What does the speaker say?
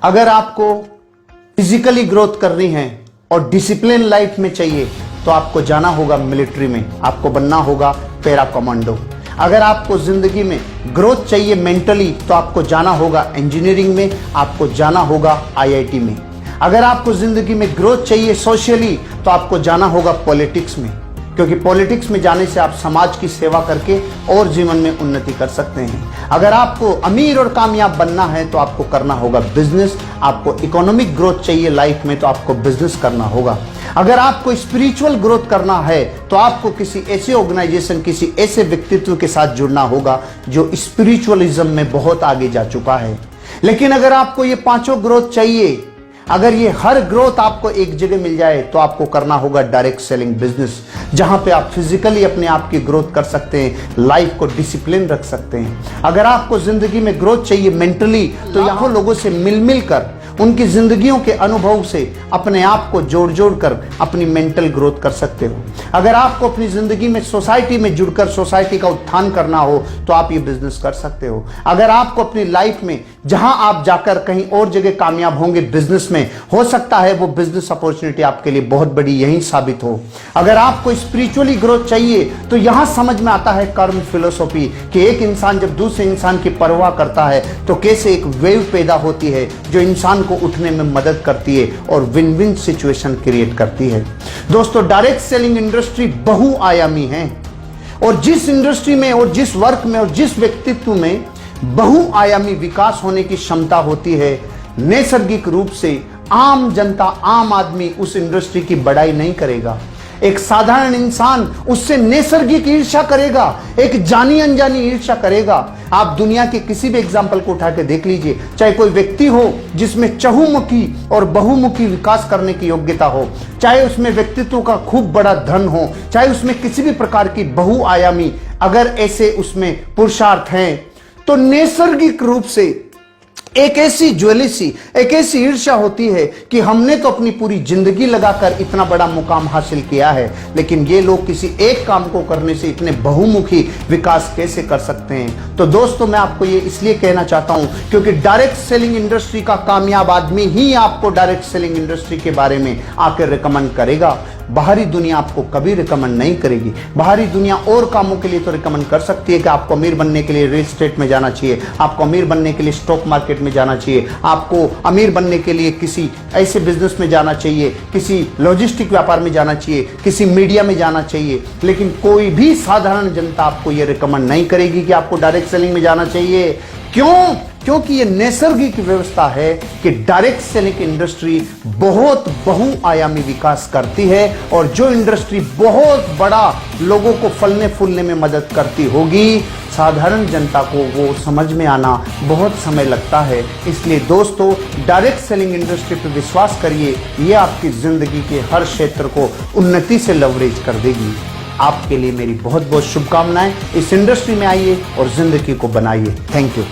अगर आपको physically growth करनी है और डिसिप्लिन लाइफ में चाहिए तो आपको जाना होगा मिलिट्री में, आपको बनना होगा पैरा कमांडो। अगर आपको जिंदगी में ग्रोथ चाहिए मेंटली तो आपको जाना होगा इंजीनियरिंग में, आपको जाना होगा आईआईटी में। अगर आपको जिंदगी में ग्रोथ चाहिए सोशली तो आपको जाना होगा पॉलिटिक्स में, क्योंकि पॉलिटिक्स में जाने से आप समाज की सेवा करके और जीवन में उन्नति कर सकते हैं। अगर आपको अमीर और कामयाब बनना है तो आपको करना होगा बिजनेस। आपको इकोनॉमिक ग्रोथ चाहिए लाइफ में तो आपको बिजनेस करना होगा। अगर आपको स्पिरिचुअल ग्रोथ करना है तो आपको किसी ऐसे ऑर्गेनाइजेशन, किसी ऐसे व्यक्तित्व के साथ जुड़ना होगा जो स्पिरिचुअलिज्म में बहुत आगे जा चुका है। लेकिन अगर आपको ये पांचों ग्रोथ चाहिए, अगर ये हर ग्रोथ आपको एक जगह मिल जाए तो आपको करना होगा डायरेक्ट सेलिंग बिजनेस, जहां पे आप फिजिकली अपने आप की ग्रोथ कर सकते हैं, लाइफ को डिसिप्लिन रख सकते हैं। अगर आपको जिंदगी में ग्रोथ चाहिए मेंटली तो यहाँ लोगों से मिल कर उनकी जिंदगियों के अनुभव से अपने आप को जोड़ जोड़ कर अपनी मेंटल ग्रोथ कर सकते हो। अगर आपको अपनी जिंदगी में सोसाइटी में जुड़कर सोसाइटी का उत्थान करना हो तो आप ये बिजनेस कर सकते हो। अगर आपको अपनी लाइफ में जहां आप जाकर कहीं और जगह कामयाब होंगे बिजनेस में, हो सकता है वो बिजनेस अपॉर्चुनिटी आपके लिए बहुत बड़ी यही साबित हो। अगर आपको स्पिरिचुअली ग्रोथ चाहिए तो यहां समझ में आता है कर्म फिलोसॉफी कि एक इंसान जब दूसरे इंसान की परवाह करता है तो कैसे एक वेव पैदा होती है जो इंसान को उठने में मदद करती है और विन विन सिचुएशन क्रिएट करती है। दोस्तों, डायरेक्ट सेलिंग इंडस्ट्री बहुआयामी है और जिस इंडस्ट्री में और जिस वर्क में और जिस व्यक्तित्व में बहुआयामी विकास होने की क्षमता होती है, नैसर्गिक रूप से आम जनता, आम आदमी उस इंडस्ट्री की बड़ाई नहीं करेगा। एक साधारण इंसान उससे नैसर्गिक ईर्ष्या करेगा, एक जानी अनजानी ईर्ष्या करेगा। आप दुनिया के किसी भी एग्जाम्पल को उठा के देख लीजिए, चाहे कोई व्यक्ति हो जिसमें चहुमुखी और बहुमुखी विकास करने की योग्यता हो, चाहे उसमें व्यक्तित्व का खूब बड़ा धन हो, चाहे उसमें किसी भी प्रकार की बहुआयामी अगर ऐसे उसमें पुरुषार्थ हैं तो नैसर्गिक रूप से एक ऐसी ज्वेलिसी, एक ऐसी ईर्ष्या होती है कि हमने तो अपनी पूरी जिंदगी लगाकर इतना बड़ा मुकाम हासिल किया है, लेकिन ये लोग किसी एक काम को करने से इतने बहुमुखी विकास कैसे कर सकते हैं। तो दोस्तों, मैं आपको ये इसलिए कहना चाहता हूं क्योंकि डायरेक्ट सेलिंग इंडस्ट्री का कामयाब आदमी ही आपको डायरेक्ट सेलिंग इंडस्ट्री के बारे में आकर रिकमेंड करेगा। बाहरी दुनिया आपको कभी रिकमेंड नहीं करेगी। बाहरी दुनिया और कामों के लिए तो रिकमेंड कर सकती है कि आपको अमीर बनने के लिए रियल एस्टेट में जाना चाहिए, आपको अमीर बनने के लिए स्टॉक मार्केट में जाना चाहिए, आपको अमीर बनने के लिए किसी ऐसे बिजनेस में जाना चाहिए, किसी लॉजिस्टिक व्यापार में जाना चाहिए, किसी मीडिया में जाना चाहिए। लेकिन कोई भी साधारण जनता आपको यह रिकमेंड नहीं करेगी कि आपको डायरेक्ट सेलिंग में जाना चाहिए। क्यों? क्योंकि ये नैसर्गिक व्यवस्था है कि डायरेक्ट सेलिंग इंडस्ट्री बहुत बहुआयामी विकास करती है और जो इंडस्ट्री बहुत बड़ा लोगों को फलने फूलने में मदद करती होगी, साधारण जनता को वो समझ में आना बहुत समय लगता है। इसलिए दोस्तों, डायरेक्ट सेलिंग इंडस्ट्री पर विश्वास करिए, ये आपकी जिंदगी के हर क्षेत्र को उन्नति से लवरेज कर देगी। आपके लिए मेरी बहुत बहुत शुभकामनाएं। इस इंडस्ट्री में आइए और जिंदगी को बनाइए। Thank you.